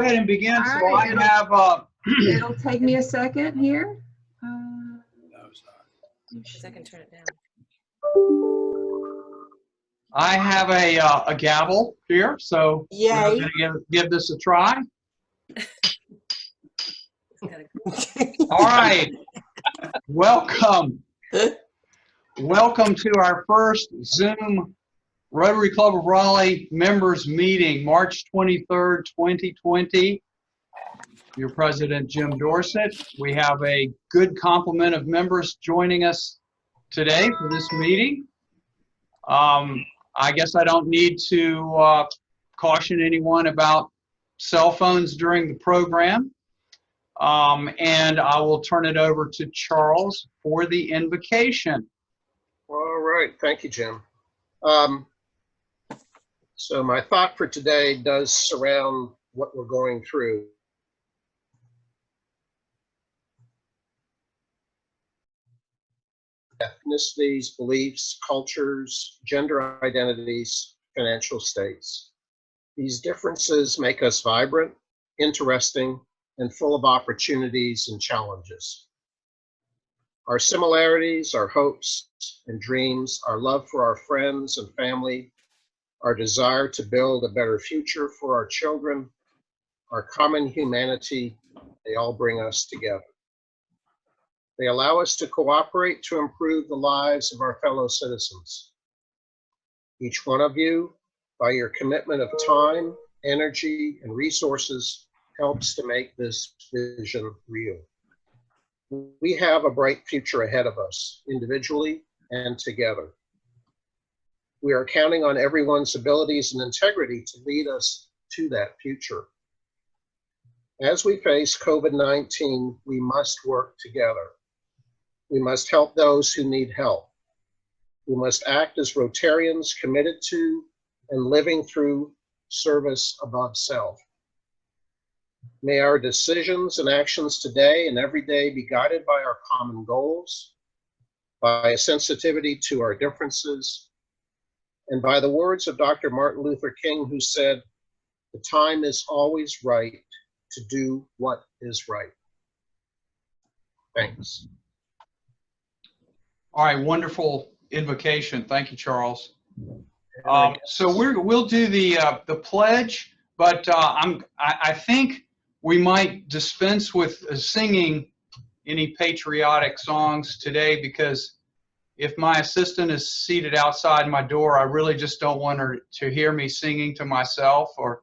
Go ahead and begin. All So right, I have it'll take me a second here. I can turn it down. I have a gavel here, so we're Yay. going to give this a try. All right, welcome. Welcome to our first Zoom Rotary Club of Raleigh members meeting, March 23rd, 2020. Your president, Jim Dorsett. We have a good complement of members joining us today for this meeting. I guess I don't need to caution anyone about cell phones during the program. And I will turn it over to Charles for the invocation. All right, thank you, Jim. So my thought for today does surround what we're going through. Ethnicities, beliefs, cultures, gender identities, financial states. These differences make us vibrant, interesting, and full of opportunities and challenges. Our similarities, our hopes and dreams, our love for our friends and family, our desire to build a better future for our children, our common humanity, they all bring us together. They allow us to cooperate to improve the lives of our fellow citizens. Each one of you, by your commitment of time, energy, and resources, helps to make this vision real. We have a bright future ahead of us, individually and together. We are counting on everyone's abilities and integrity to lead us to that future. As we face COVID-19, we must work together. We must help those who need help. We must act as Rotarians committed to and living through service above self. May our decisions and actions today and every day be guided by our common goals, by a sensitivity to our differences, and by the words of Dr. Martin Luther King, who said, "The time is always right to do what is right." Thanks. All right, wonderful invocation. Thank you, Charles. So we'll do the pledge, but I think we might dispense with singing any patriotic songs today, because if my assistant is seated outside my door, I really just don't want her to hear me singing to myself, or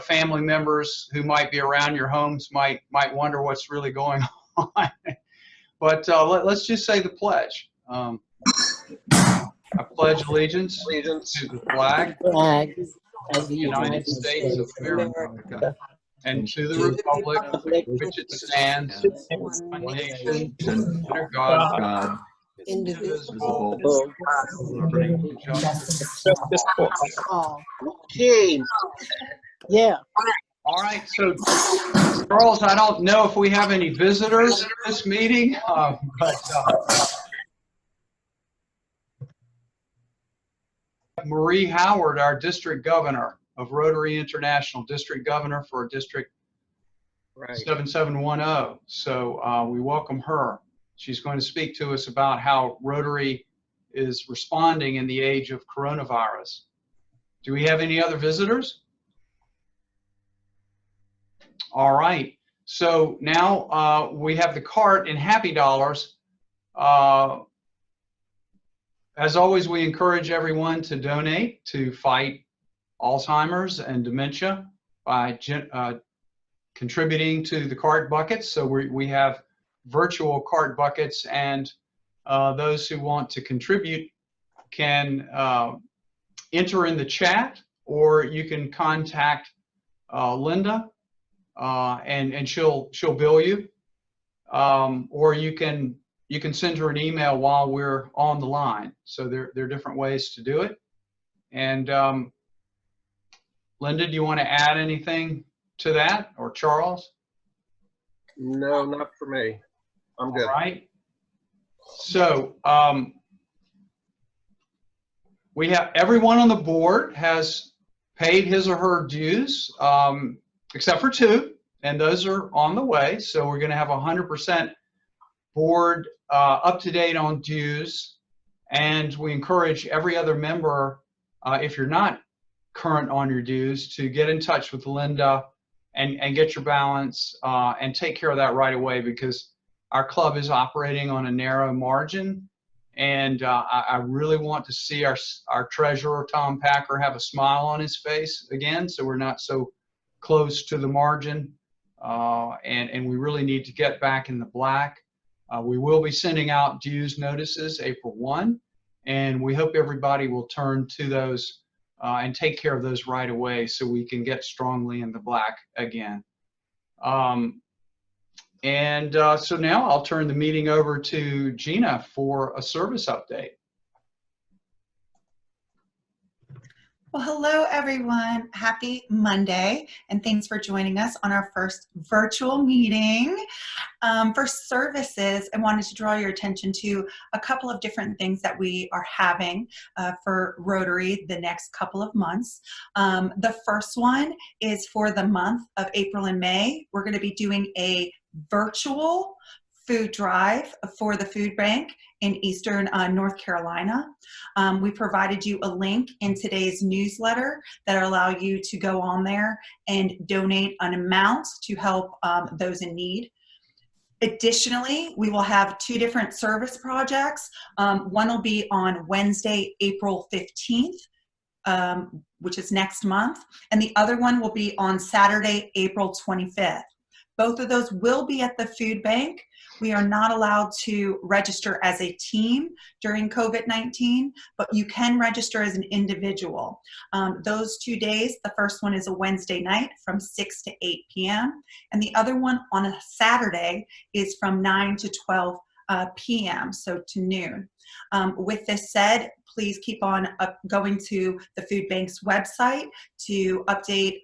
family members who might be around your homes might wonder what's really going on. But let's just say the pledge. I pledge allegiance to the flag of the United States of America and to the republic which it stands, one nation, under God, indivisible, with liberty and justice for all. Team. Yeah. All right, so Charles, I don't know if we have any visitors at this meeting, but Marie Howard, our district governor of Rotary International, district governor for District 7710. So we welcome her. She's going to speak to us about how Rotary is responding in the age of coronavirus. Do we have any other visitors? All right, so now we have the cart and Happy Dollars. As always, we encourage everyone to donate to fight Alzheimer's and dementia by contributing to the cart buckets. So we have virtual cart buckets, and those who want to contribute can enter in the chat, or you can contact Linda. And she'll bill you, or you can send her an email while we're on the line. So there are different ways to do it. And Linda, do you want to add anything to that, or Charles? No, not for me. I'm good. All right. So we have everyone on the board has paid his or her dues. except for 2, and those are on the way. So we're going to have 100% board up to date on dues, and we encourage every other member, if you're not current on your dues, to get in touch with Linda and get your balance and take care of that right away, because our club is operating on a narrow margin, and I really want to see our treasurer, Tom Packer, have a smile on his face again, so we're not so close to the margin, and we really need to get back in the black. We will be sending out dues notices April 1, and we hope everybody will turn to those and take care of those right away so we can get strongly in the black again. So now I'll turn the meeting over to Gina for a service update. Well, hello, everyone. Happy Monday, and thanks for joining us on our first virtual meeting. For services, I wanted to draw your attention to a couple of different things that we are having for Rotary the next couple of months. The first one is for the month of April and May. We're going to be doing a virtual food drive for the food bank in Eastern North Carolina. We provided you a link in today's newsletter that allow you to go on there and donate an amount to help those in need. Additionally, we will have 2 different service projects. One will be on Wednesday, April 15th, which is next month, and the other one will be on Saturday, April 25th. Both of those will be at the food bank. We are not allowed to register as a team during COVID-19, but you can register as an individual. Those 2 days, the first one is a Wednesday night from 6 to 8 p.m. and the other one on a Saturday is from 9 to 12 p.m., so to noon. With this said, please keep on going to the food bank's website to update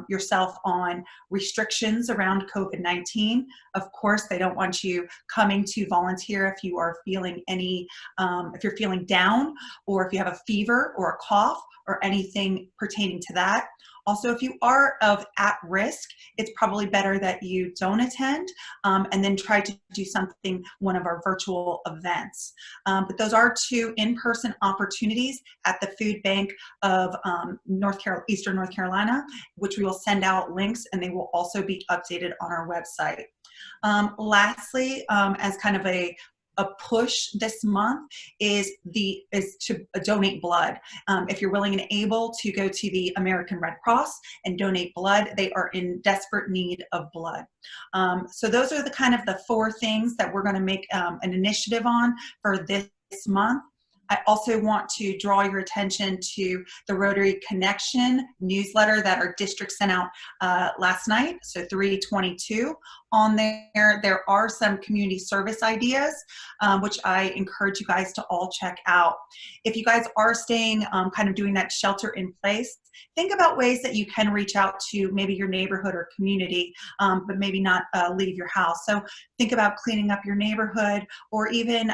yourself on restrictions around COVID-19. Of course, they don't want you coming to volunteer if you are feeling if you're feeling down, or if you have a fever or a cough or anything pertaining to that. Also, if you are at risk, it's probably better that you don't attend and then try to do one of our virtual events. But those are 2 in-person opportunities at the food bank of Eastern North Carolina, which we will send out links, and they will also be updated on our website. Lastly, as kind of a push this month is to donate blood. If you're willing and able to go to the American Red Cross and donate blood, they are in desperate need of blood. So those are the kind of the 4 things that we're going to make an initiative on for this month. I also want to draw your attention to the Rotary Connection newsletter that our district sent out last night, so 3/22. On there are some community service ideas, which I encourage you guys to all check out. If you guys are staying, kind of doing that shelter in place, think about ways that you can reach out to maybe your neighborhood or community, but maybe not leave your house. So think about cleaning up your neighborhood, or even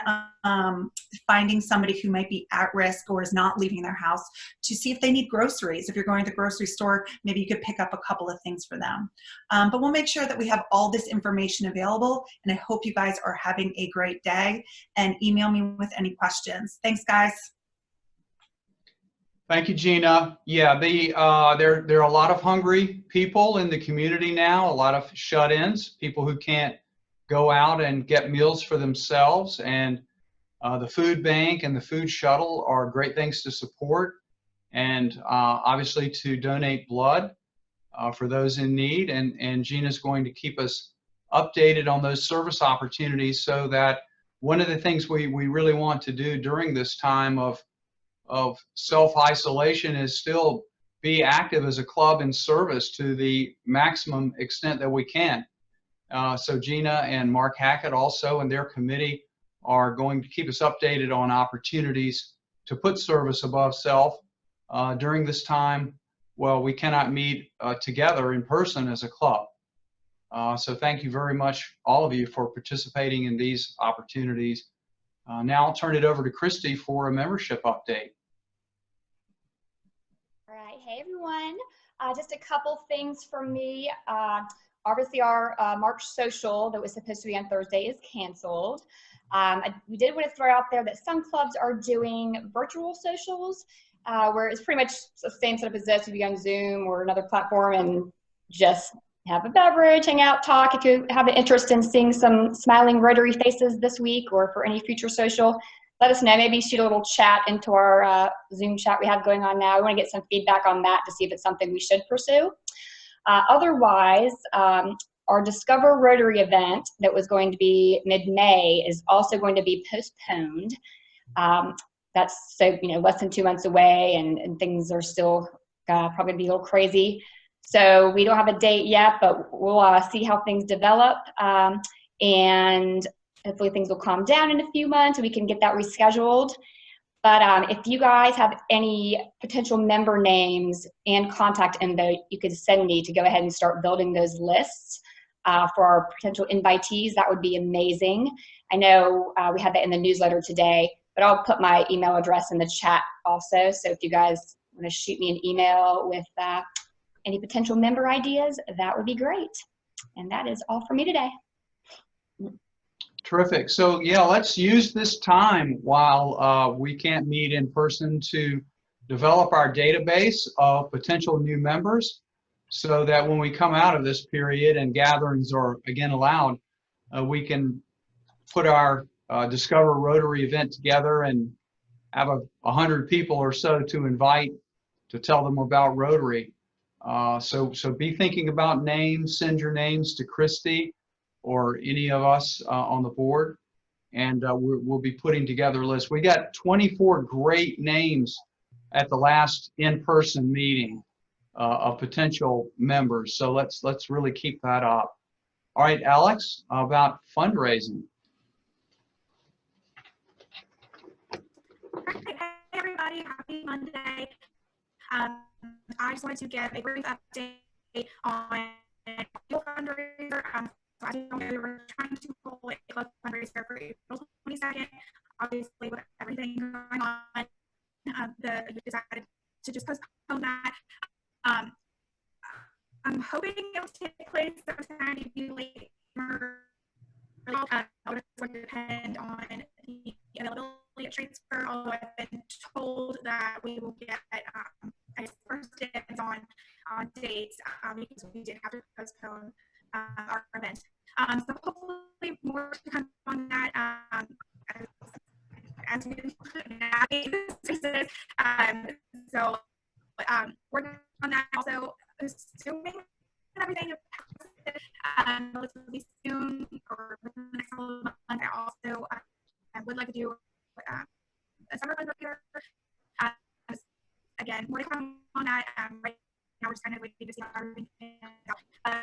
finding somebody who might be at risk or is not leaving their house to see if they need groceries. If you're going to the grocery store, maybe you could pick up a couple of things for them. But we'll make sure that we have all this information available, and I hope you guys are having a great day, and email me with any questions. Thanks, guys. Thank you, Gina. Yeah, there are a lot of hungry people in the community now, a lot of shut-ins, people who can't go out and get meals for themselves, and the food bank and the food shuttle are great things to support, and obviously to donate blood for those in need. And Gina's going to keep us updated on those service opportunities, so that one of the things we really want to do during this time of self-isolation is still be active as a club in service to the maximum extent that we can. So Gina and Mark Hackett also and their committee are going to keep us updated on opportunities to put service above self during this time. Well, we cannot meet together in person as a club. So thank you very much, all of you, for participating in these opportunities. Now I'll turn it over to Christy for a membership update. All right, hey everyone. Just a couple things from me. Obviously, our March social that was supposed to be on Thursday is canceled. We did want to throw out there that some clubs are doing virtual socials, where it's pretty much the same setup as this. You be on Zoom or another platform and just have a beverage, hang out, talk. If you have an interest in seeing some smiling Rotary faces this week or for any future social, let us know. Maybe shoot a little chat into our Zoom chat we have going on now. We want to get some feedback on that to see if it's something we should pursue. Otherwise, our Discover Rotary event that was going to be mid-May is also going to be postponed. That's so, less than 2 months away, and things are still probably be a little crazy. So we don't have a date yet, but we'll see how things develop. And hopefully things will calm down in a few months and we can get that rescheduled. But if you guys have any potential member names and contact info, you could send me to go ahead and start building those lists for our potential invitees. That would be amazing. I know we had that in the newsletter today, but I'll put my email address in the chat also. So if you guys want to shoot me an email with any potential member ideas, that would be great. And that is all for me today. Terrific. So yeah, let's use this time while we can't meet in person to develop our database of potential new members so that when we come out of this period and gatherings are again allowed, we can put our Discover Rotary event together and have 100 people or so to invite to tell them about Rotary. So be thinking about names, send your names to Christy or any of us on the board, and we'll be putting together a list. We got 24 great names at the last in-person meeting of potential members, so let's really keep that up. All right, Alex, about fundraising. Hey everybody, happy Monday. I just wanted to give a brief update on your fundraiser. So as you know, we were trying to hold a close fundraiser for April 22nd. Obviously, with everything going on, we decided to just postpone that. I'm hoping it will take place sometime late summer. It's going to depend on the availability of transfer, although I've been told that we will get first dibs on dates because we did have to postpone our event. So hopefully more to come on that as we navigate this crisis. So working on that also, assuming everything is relatively soon or within the next couple of months. I also I would like to do a summer fundraiser. Again, more to come on that. Right now, we're just kind of waiting to see how everything pans out.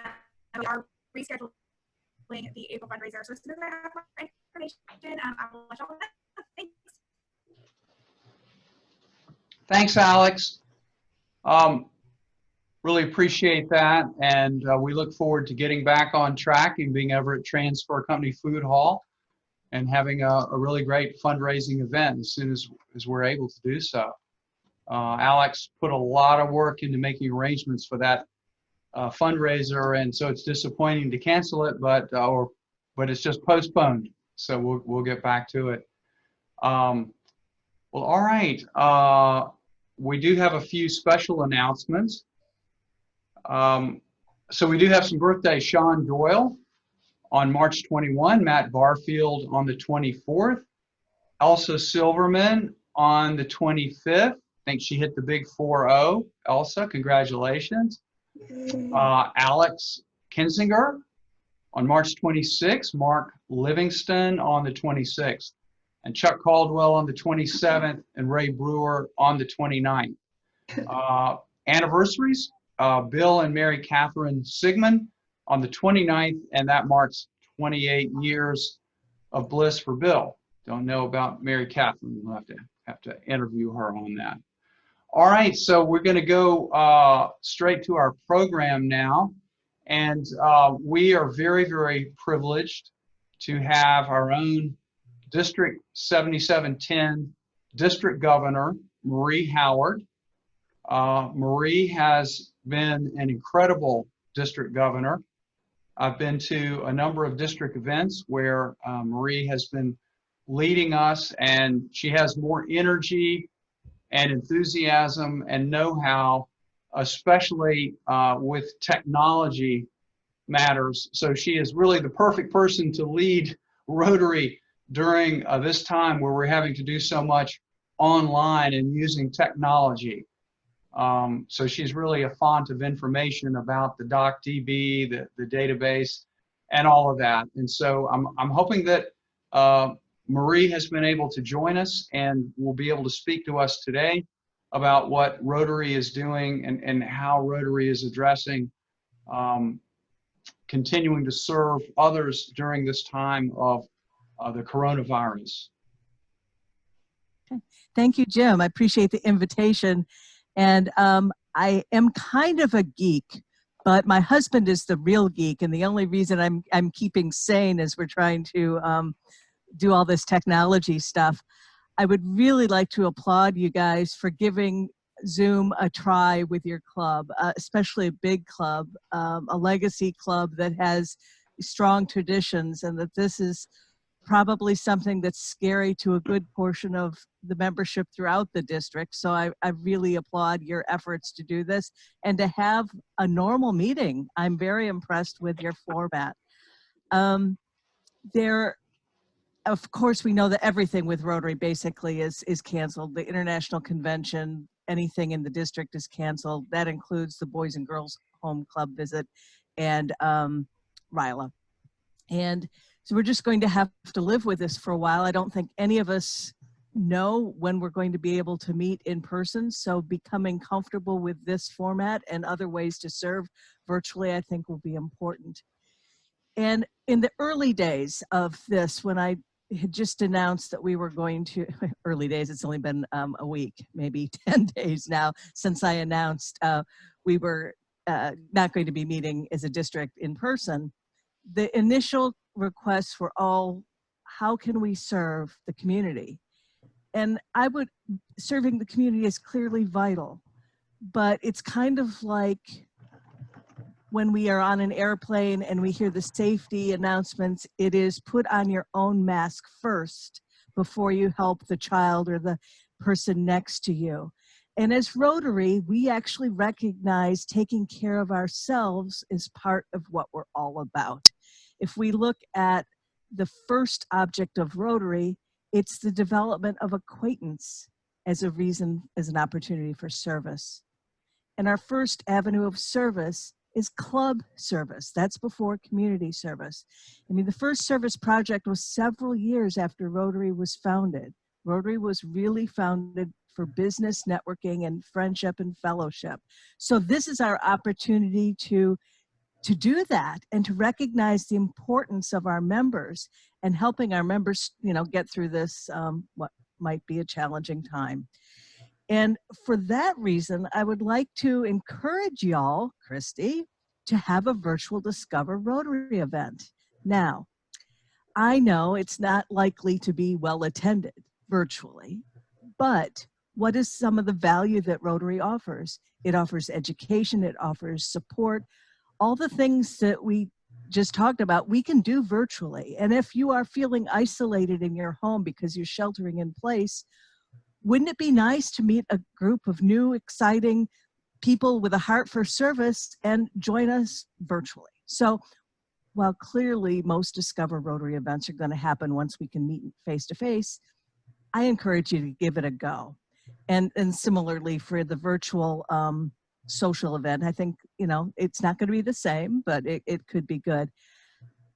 We are rescheduling the April fundraiser. So as soon as I have more information, I will let y'all know. Thanks. Thanks, Alex. Really appreciate that, and we look forward to getting back on track and being ever at Transfer Company Food Hall and having a really great fundraising event as soon as we're able to do so. Alex put a lot of work into making arrangements for that fundraiser, and so it's disappointing to cancel it, but it's just postponed. So we'll get back to it. Well, all right. We do have a few special announcements. So we do have some birthdays. Sean Doyle on March 21, Matt Barfield on the 24th, Elsa Silverman on the 25th. I think she hit the big 4-0. Elsa, congratulations. Alex Kinzinger on March 26th, Mark Livingston on the 26th, and Chuck Caldwell on the 27th, and Ray Brewer on the 29th. Anniversaries, Bill and Mary Catherine Sigmund on the 29th, and that marks 28 years of bliss for Bill. Don't know about Mary Catherine. We'll have to interview her on that. All right, so we're going to go straight to our program now, and we are very, very privileged to have our own District 7710 District Governor, Marie Howard. Marie has been an incredible district governor. I've been to a number of district events where Marie has been leading us, and she has more energy and enthusiasm and know-how, especially with technology matters. So she is really the perfect person to lead Rotary during this time where we're having to do so much online and using technology. So she's really a font of information about the DocDB, the database, and all of that. And so I'm hoping that Marie has been able to join us and will be able to speak to us today about what Rotary is doing and how Rotary is addressing continuing to serve others during this time of the coronavirus. Thank you, Jim. I appreciate the invitation. And I am kind of a geek, but my husband is the real geek. And the only reason I'm keeping sane is we're trying to do all this technology stuff. I would really like to applaud you guys for giving Zoom a try with your club, especially a big club, a legacy club that has strong traditions, and that this is probably something that's scary to a good portion of the membership throughout the district. So I really applaud your efforts to do this and to have a normal meeting. I'm very impressed with your format. Of course, we know that everything with Rotary basically is canceled. The international convention, anything in the district is canceled. That includes the Boys and Girls Home Club visit and Raleigh. And so we're just going to have to live with this for a while. I don't think any of us know when we're going to be able to meet in person. So becoming comfortable with this format and other ways to serve virtually, I think will be important. And in the early days of this, when I had just announced that we were going to, early days, it's only been a week, maybe 10 days now since I announced we were not going to be meeting as a district in person. The initial requests were all, how can we serve the community? And serving the community is clearly vital, but it's kind of like when we are on an airplane and we hear the safety announcements, it is put on your own mask first before you help the child or the person next to you. And as Rotary, we actually recognize taking care of ourselves is part of what we're all about. If we look at the first object of Rotary, it's the development of acquaintance as an opportunity for service. And our first avenue of service is club service. That's before community service. I mean, the first service project was several years after Rotary was founded. Rotary was really founded for business networking and friendship and fellowship. So this is our opportunity to do that and to recognize the importance of our members and helping our members, get through this, what might be a challenging time. And for that reason, I would like to encourage y'all, Christy, to have a virtual Discover Rotary event. Now, I know it's not likely to be well attended virtually, but what is some of the value that Rotary offers? It offers education, it offers support, all the things that we just talked about, we can do virtually. And if you are feeling isolated in your home because you're sheltering in place, wouldn't it be nice to meet a group of new, exciting people with a heart for service and join us virtually? So while clearly most Discover Rotary events are going to happen once we can meet face-to-face, I encourage you to give it a go. And similarly for the virtual social event, I think, it's not going to be the same, but it could be good.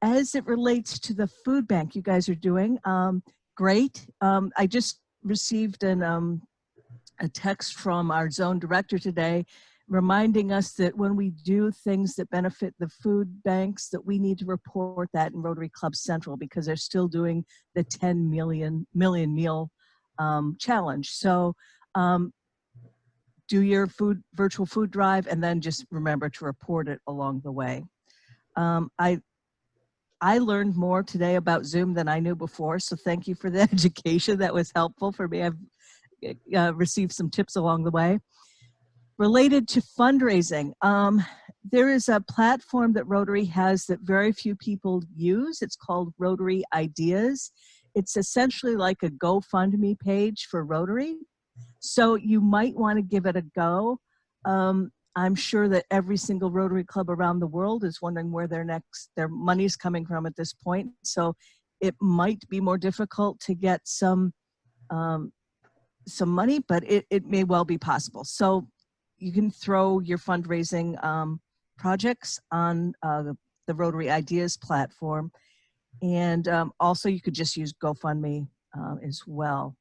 As it relates to the food bank you guys are doing, great. I just received a text from our zone director today reminding us that when we do things that benefit the food banks, that we need to report that in Rotary Club Central because they're still doing the 10 million meal challenge. So do your virtual food drive and then just remember to report it along the way. I learned more today about Zoom than I knew before, so thank you for the education. That was helpful for me. I've received some tips along the way. Related to fundraising, there is a platform that Rotary has that very few people use. It's called Rotary Ideas. It's essentially like a GoFundMe page for Rotary. So you might want to give it a go. I'm sure that every single Rotary Club around the world is wondering where their money's coming from at this point. So it might be more difficult to get some money, but it may well be possible. So you can throw your fundraising projects on the Rotary Ideas platform. And also you could just use GoFundMe as well.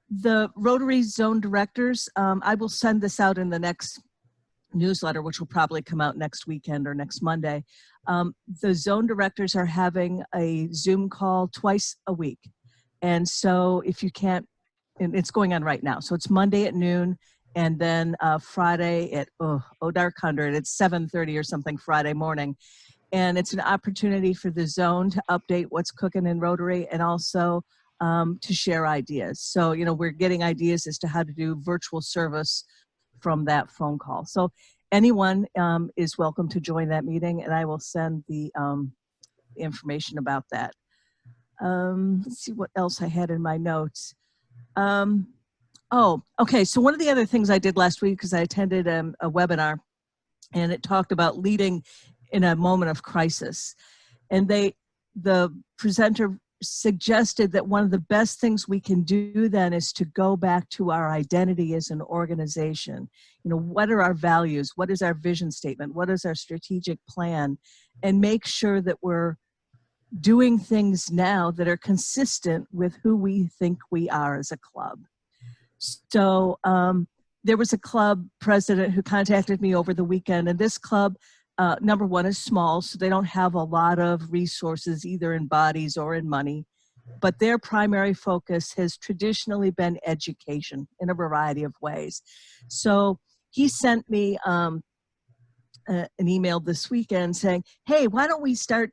The Rotary Zone Directors, I will send this out in the next newsletter, which will probably come out next weekend or next Monday. The Zone Directors are having a Zoom call twice a week. And so if you can't, and it's going on right now. So it's Monday at noon, and then Friday at, dark 100, it's 7:30 or something Friday morning. And it's an opportunity for the zone to update what's cooking in Rotary, and also to share ideas. So, we're getting ideas as to how to do virtual service from that phone call. So anyone is welcome to join that meeting, and I will send the information about that. Let's see what else I had in my notes. Okay. So one of the other things I did last week is I attended a webinar, and it talked about leading in a moment of crisis. And the presenter suggested that one of the best things we can do then is to go back to our identity as an organization. What are our values? What is our vision statement? What is our strategic plan? And make sure that we're doing things now that are consistent with who we think we are as a club. So there was a club president who contacted me over the weekend, and this club, number one, is small, so they don't have a lot of resources either in bodies or in money, but their primary focus has traditionally been education in a variety of ways. So he sent me an email this weekend saying, hey, why don't we start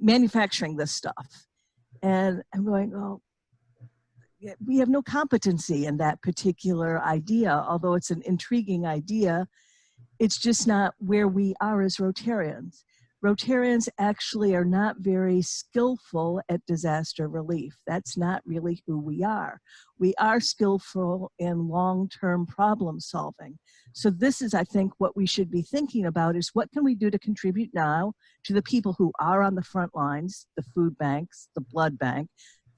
manufacturing this stuff? And I'm going, well, we have no competency in that particular idea, although it's an intriguing idea. It's just not where we are as Rotarians. Rotarians actually are not very skillful at disaster relief. That's not really who we are. We are skillful in long-term problem solving. So this is, I think, what we should be thinking about is what can we do to contribute now to the people who are on the front lines, the food banks, the blood bank,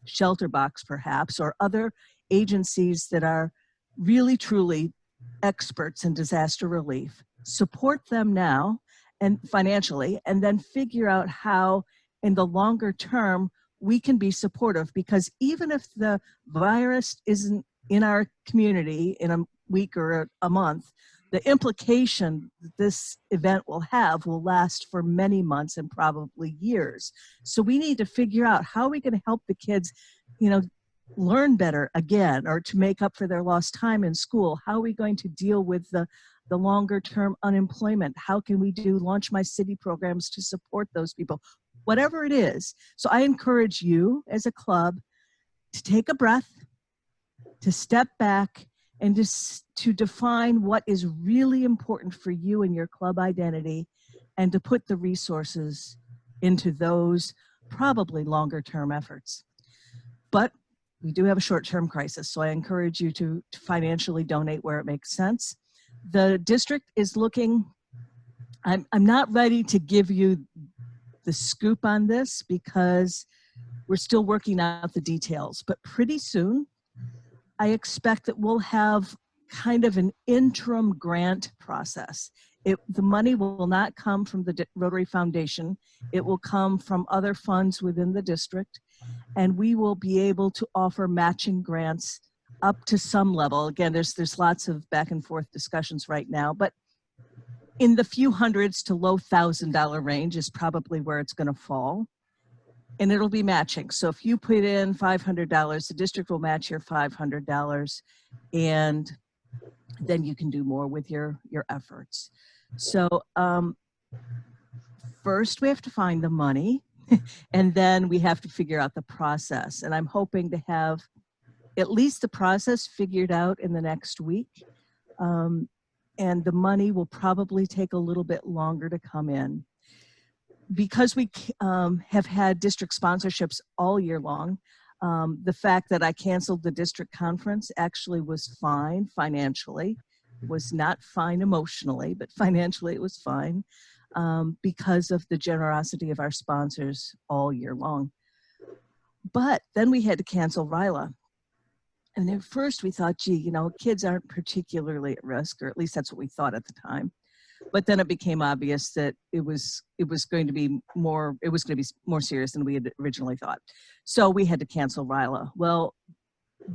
shelter box perhaps, or other agencies that are really truly experts in disaster relief. Support them now and financially, and then figure out how in the longer term we can be supportive, because even if the virus isn't in our community in a week or a month, the implication that this event will have will last for many months and probably years. So we need to figure out how are we going to help the kids, learn better again, or to make up for their lost time in school. How are we going to deal with the longer term unemployment? How can we do Launch My City programs to support those people? Whatever it is. So I encourage you as a club to take a breath, to step back, and to define what is really important for you and your club identity, and to put the resources into those probably longer term efforts. But we do have a short-term crisis, so I encourage you to financially donate where it makes sense. The district is looking, I'm not ready to give you the scoop on this because we're still working out the details, but pretty soon I expect that we'll have kind of an interim grant process. The money will not come from the Rotary Foundation. It will come from other funds within the district, and we will be able to offer matching grants up to some level. Again, there's lots of back and forth discussions right now, but in the few hundreds to low $1,000 range is probably where it's going to fall. And it'll be matching. So if you put in $500, the district will match your $500, and then you can do more with your efforts. So first we have to find the money, and then we have to figure out the process. And I'm hoping to have at least the process figured out in the next week. and the money will probably take a little bit longer to come in. Because we have had district sponsorships all year long, the fact that I canceled the district conference actually was fine financially, was not fine emotionally, but financially it was fine because of the generosity of our sponsors all year long. But then we had to cancel Raleigh. And at first we thought, gee, you know, kids aren't particularly at risk, or at least that's what we thought at the time. But then it became obvious that it was going to be more serious than we had originally thought. So we had to cancel Raleigh. Well,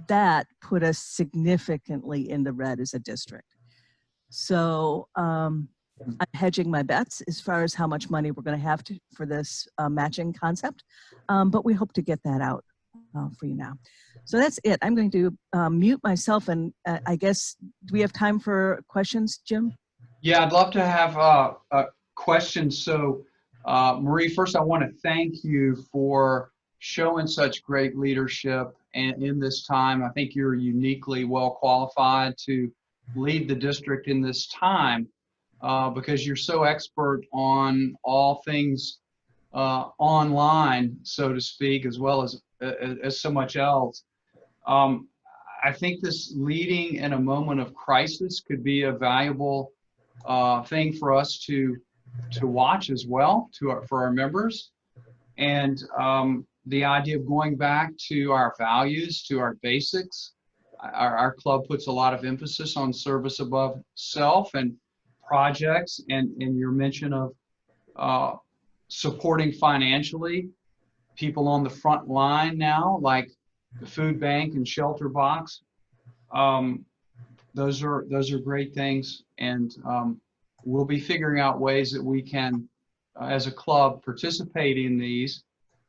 that put us significantly in the red as a district. So I'm hedging my bets as far as how much money we're going to have for this matching concept. But we hope to get that out for you now. So that's it. I'm going to mute myself, and I guess, do we have time for questions, Jim? Yeah, I'd love to have questions. So, Marie, first I want to thank you for showing such great leadership and in this time. I think you're uniquely well qualified to lead the district in this time because you're so expert on all things online, so to speak, as well as so much else. I think this leading in a moment of crisis could be a valuable thing for us to watch as well for our members, and the idea of going back to our values, to our basics. Our club puts a lot of emphasis on service above self and projects, and your mention of supporting financially people on the front line now, like the food bank and shelter box. Those are great things, and we'll be figuring out ways that we can, as a club, participate in these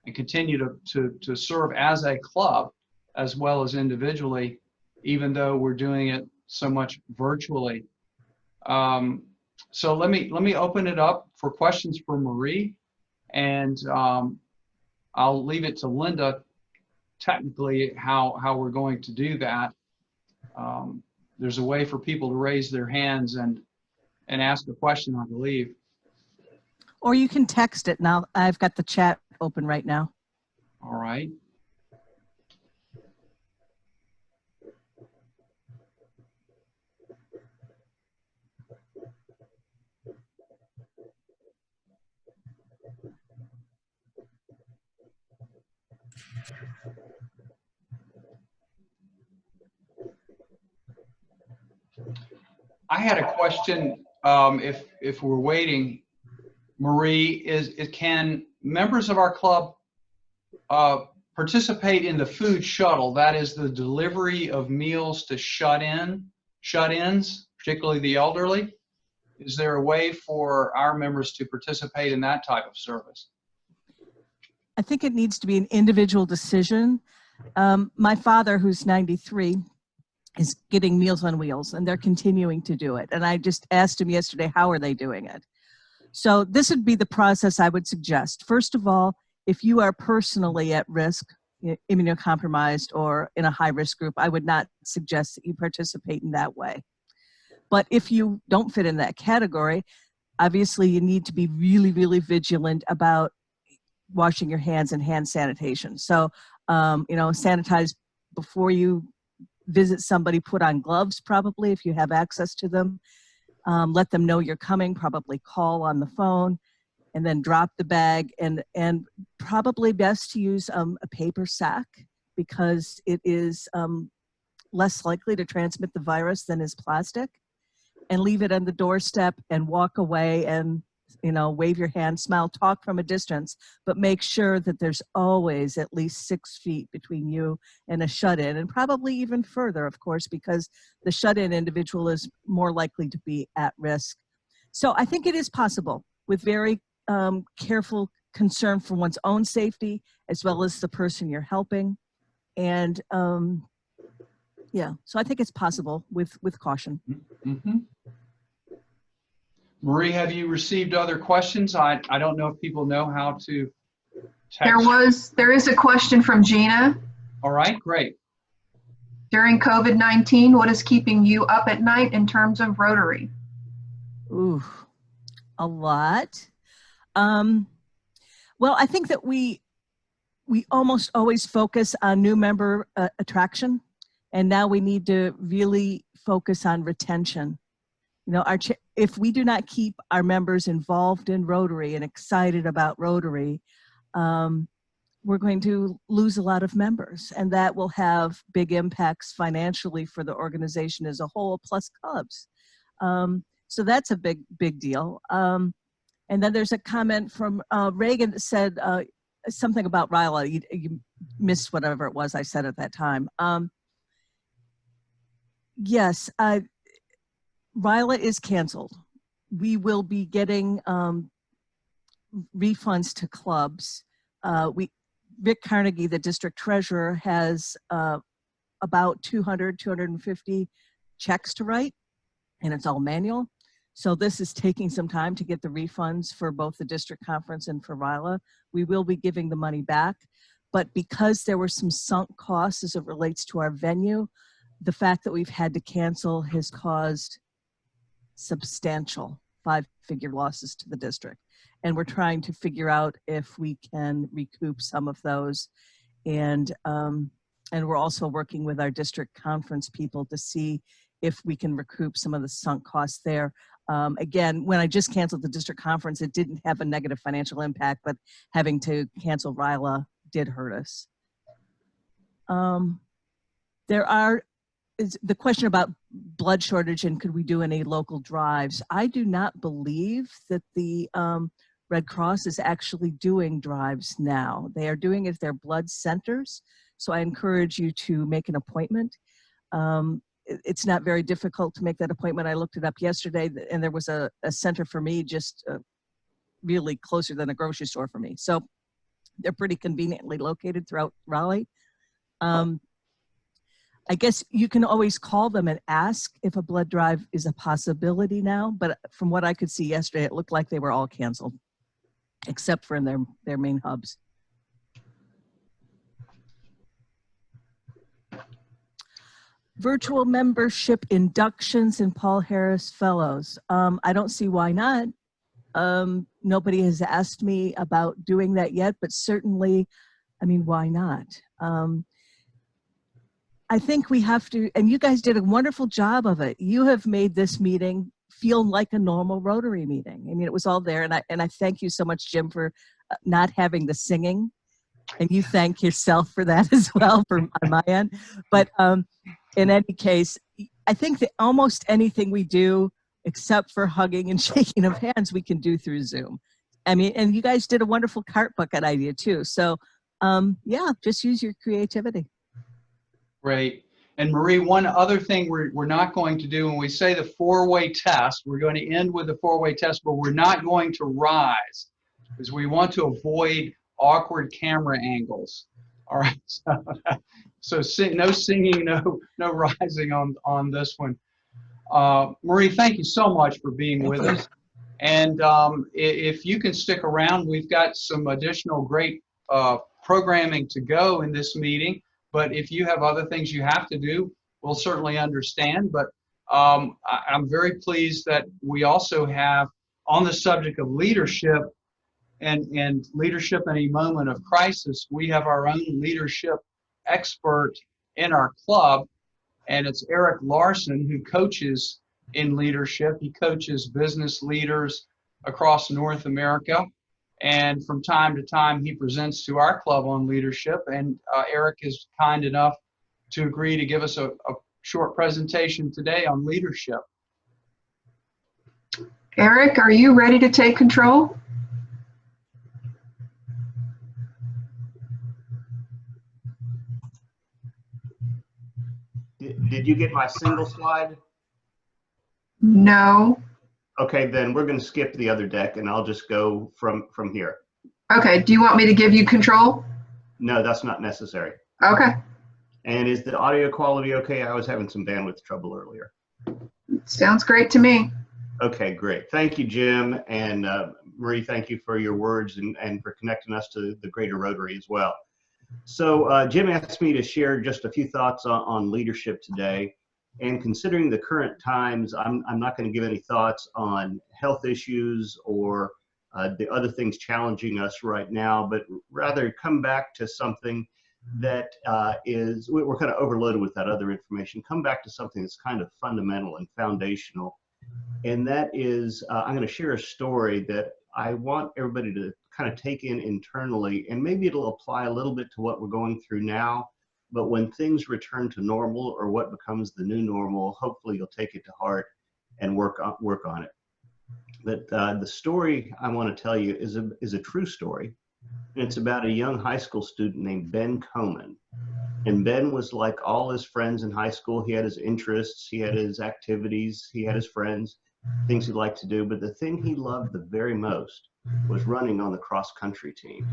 and continue to serve as a club as well as individually, even though we're doing it so much virtually. So let me open it up for questions for Marie, and I'll leave it to Linda technically how we're going to do that. There's a way for people to raise their hands and ask a question, I believe. Or you can text it now. I've got the chat open right now. All right. I had a question, if we're waiting, Marie, can members of our club participate in the food shuttle? That is the delivery of meals to shut-ins, particularly the elderly. Is there a way for our members to participate in that type of service? I think it needs to be an individual decision. My father, who's 93, is getting Meals on Wheels, and they're continuing to do it. And I just asked him yesterday, how are they doing it? So this would be the process I would suggest. First of all, if you are personally at risk, immunocompromised, or in a high-risk group, I would not suggest that you participate in that way. But if you don't fit in that category, obviously you need to be really, really vigilant about washing your hands and hand sanitation. So, sanitize before you visit somebody, put on gloves probably if you have access to them. Let them know you're coming, probably call on the phone, and then drop the bag, and probably best to use a paper sack because it is less likely to transmit the virus than is plastic, and leave it on the doorstep and walk away and wave your hand, smile, talk from a distance, but make sure that there's always at least 6 feet between you and a shut-in, and probably even further, of course, because the shut-in individual is more likely to be at risk. So I think it is possible with very careful concern for one's own safety as well as the person you're helping. And yeah, so I think it's possible with caution. Mm-hmm. Marie, have you received other questions? I don't know if people know how to text. There is a question from Gina. All right, great. During COVID-19, what is keeping you up at night in terms of Rotary? Ooh, a lot. Well, I think that we almost always focus on new member attraction, and now we need to really focus on retention. You know, if we do not keep our members involved in Rotary and excited about Rotary, we're going to lose a lot of members, and that will have big impacts financially for the organization as a whole, plus clubs. So that's a big deal. And then there's a comment from Reagan that said something about Raleigh. You missed whatever it was I said at that time. Yes, Raleigh is canceled. We will be getting refunds to clubs. Rick Carnegie, the district treasurer, has about 250 checks to write, and it's all manual. So this is taking some time to get the refunds for both the district conference and for Raleigh. We will be giving the money back, but because there were some sunk costs as it relates to our venue, the fact that we've had to cancel has caused substantial 5-figure losses to the district. And we're trying to figure out if we can recoup some of those. And we're also working with our district conference people to see if we can recoup some of the sunk costs there. Again, when I just canceled the district conference, it didn't have a negative financial impact, but having to cancel Raleigh did hurt us. The question about blood shortage and could we do any local drives. I do not believe that the Red Cross is actually doing drives now. They are doing it at their blood centers. So I encourage you to make an appointment. It's not very difficult to make that appointment. I looked it up yesterday and there was a center for me just really closer than a grocery store for me. So they're pretty conveniently located throughout Raleigh. I guess you can always call them and ask if a blood drive is a possibility now, but from what I could see yesterday, it looked like they were all canceled, except for in their main hubs. Virtual membership inductions and Paul Harris Fellows. I don't see why not. Nobody has asked me about doing that yet, but certainly, I mean, why not? I think we have to, and you guys did a wonderful job of it. You have made this meeting feel like a normal Rotary meeting. I mean, it was all there, and I thank you so much, Jim, for not having the singing, and you thank yourself for that as well on my end. But in any case, I think that almost anything we do, except for hugging and shaking of hands, we can do through Zoom. I mean, and you guys did a wonderful cart bucket idea too. So yeah, just use your creativity. Great. And Marie, one other thing we're not going to do when we say the four-way test, we're going to end with the four-way test, but we're not going to rise because we want to avoid awkward camera angles. All right. So no singing, no rising on this one. Marie, thank you so much for being with us. And if you can stick around, we've got some additional great programming to go in this meeting. But if you have other things you have to do, we'll certainly understand. But I'm very pleased that we also have, on the subject of leadership and leadership in a moment of crisis, we have our own leadership expert in our club, and it's Eric Larson, who coaches in leadership. He coaches business leaders across North America. And from time to time, he presents to our club on leadership. And Eric is kind enough to agree to give us a short presentation today on leadership. Eric, are you ready to take control? Did you get my single slide? No. Okay, then we're going to skip the other deck and I'll just go from here. Okay, do you want me to give you control? No, that's not necessary. Okay. And is the audio quality okay? I was having some bandwidth trouble earlier. Sounds great to me. Okay, great. Thank you, Jim. And Marie, thank you for your words and for connecting us to the greater Rotary as well. So Jim asked me to share just a few thoughts on leadership today. And considering the current times, I'm not going to give any thoughts on health issues or the other things challenging us right now, but rather come back to something that we're kind of overloaded with that other information. Come back to something that's kind of fundamental and foundational. And that is, I'm going to share a story that I want everybody to kind of take in internally, and maybe it'll apply a little bit to what we're going through now. But when things return to normal, or what becomes the new normal, hopefully you'll take it to heart and work on it. But the story I want to tell you is a true story. And it's about a young high school student named Ben Coman. And Ben was like all his friends in high school. He had his interests, he had his activities, he had his friends, things he liked to do. But the thing he loved the very most was running on the cross-country team.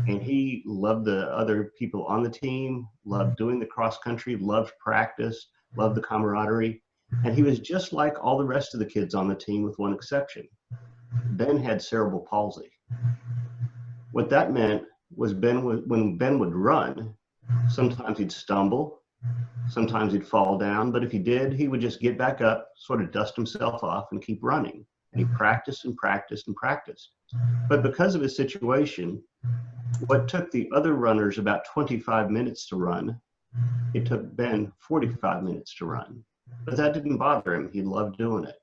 And he loved the other people on the team, loved doing the cross-country, loved practice, loved the camaraderie. And he was just like all the rest of the kids on the team with one exception. Ben had cerebral palsy. What that meant was when Ben would run, sometimes he'd stumble, sometimes he'd fall down, but if he did, he would just get back up, sort of dust himself off and keep running. And he practiced and practiced and practiced. But because of his situation, what took the other runners about 25 minutes to run, it took Ben 45 minutes to run. But that didn't bother him. He loved doing it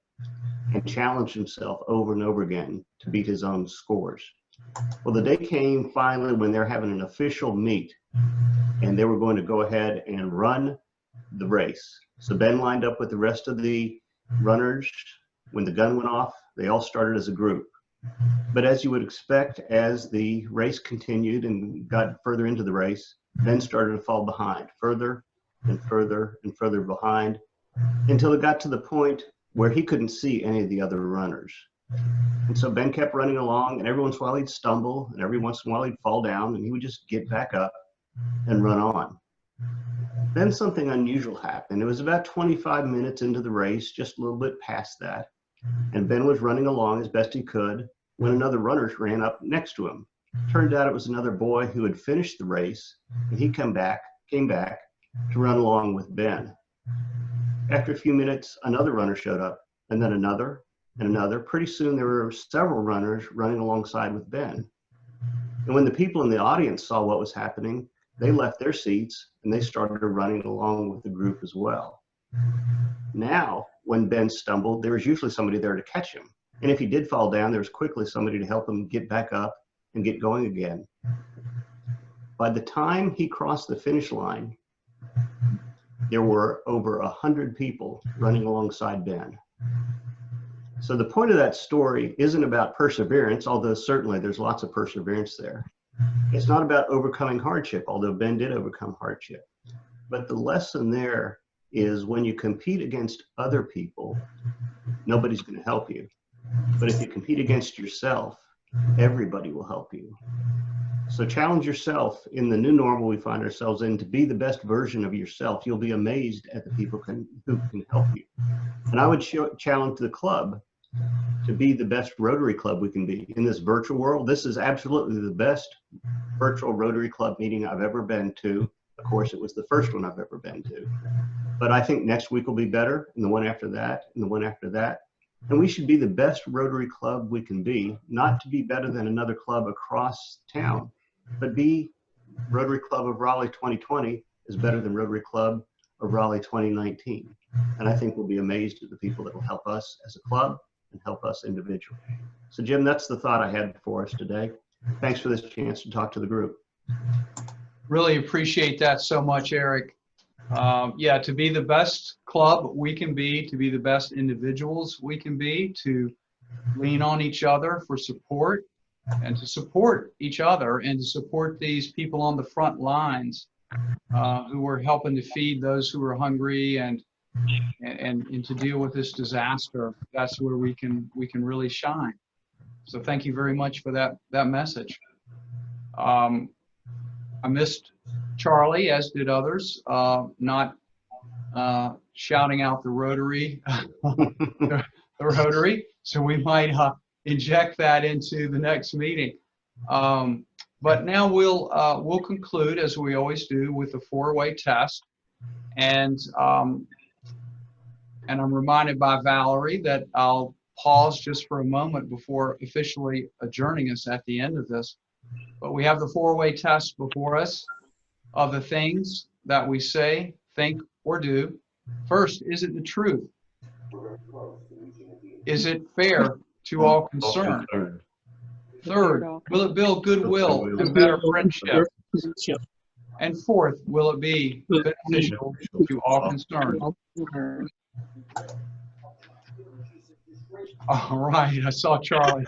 and challenged himself over and over again to beat his own scores. Well, the day came finally when they're having an official meet, and they were going to go ahead and run the race. So Ben lined up with the rest of the runners. When the gun went off, they all started as a group. But as you would expect, as the race continued and got further into the race, Ben started to fall behind, further and further and further behind, until it got to the point where he couldn't see any of the other runners. And so Ben kept running along, and every once in a while he'd stumble, and every once in a while he'd fall down, and he would just get back up and run on. Then something unusual happened. It was about 25 minutes into the race, just a little bit past that, and Ben was running along as best he could when another runner ran up next to him. Turned out it was another boy who had finished the race, and he came back to run along with Ben. After a few minutes, another runner showed up, and then another and another. Pretty soon there were several runners running alongside with Ben. And when the people in the audience saw what was happening, they left their seats and they started running along with the group as well. Now, when Ben stumbled, there was usually somebody there to catch him. And if he did fall down, there was quickly somebody to help him get back up and get going again. By the time he crossed the finish line, there were over 100 people running alongside Ben. So the point of that story isn't about perseverance, although certainly there's lots of perseverance there. It's not about overcoming hardship, although Ben did overcome hardship. But the lesson there is when you compete against other people, nobody's going to help you. But if you compete against yourself, everybody will help you. So challenge yourself in the new normal we find ourselves in to be the best version of yourself. You'll be amazed at the people who can help you. And I would challenge the club to be the best Rotary Club we can be. In this virtual world, this is absolutely the best virtual Rotary Club meeting I've ever been to. Of course, it was the first one I've ever been to. But I think next week will be better, and the one after that, and the one after that. And we should be the best Rotary Club we can be, not to be better than another club across town, but be Rotary Club of Raleigh 2020 is better than Rotary Club of Raleigh 2019. And I think we'll be amazed at the people that will help us as a club and help us individually. So Jim, that's the thought I had for us today. Thanks for this chance to talk to the group. Really appreciate that so much, Eric. Yeah, to be the best club we can be, to be the best individuals we can be, to lean on each other for support, and to support each other, and to support these people on the front lines who are helping to feed those who are hungry, and to deal with this disaster. That's where we can really shine. So thank you very much for that message. I missed Charlie, as did others, not shouting out the Rotary, the Rotary. So we might inject that into the next meeting. But now we'll conclude, as we always do, with a 4-way test. And And I'm reminded by Valerie that I'll pause just for a moment before officially adjourning us at the end of this. But we have the four-way test before us of the things that we say, think, or do. First, is it the truth? Is it fair to all concerned? Third, will it build goodwill and better friendship? And fourth, will it be beneficial to all concerned? All right, I saw Charlie.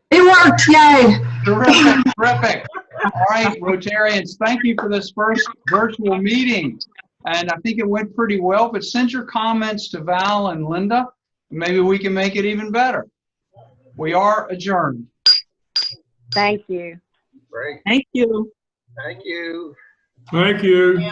It worked, yay. Terrific, terrific. All right, Rotarians, thank you for this first virtual meeting. And I think it went pretty well, but send your comments to Val and Linda. Maybe we can make it even better. We are adjourned. Thank you. Great. Thank you. Thank you. Thank you.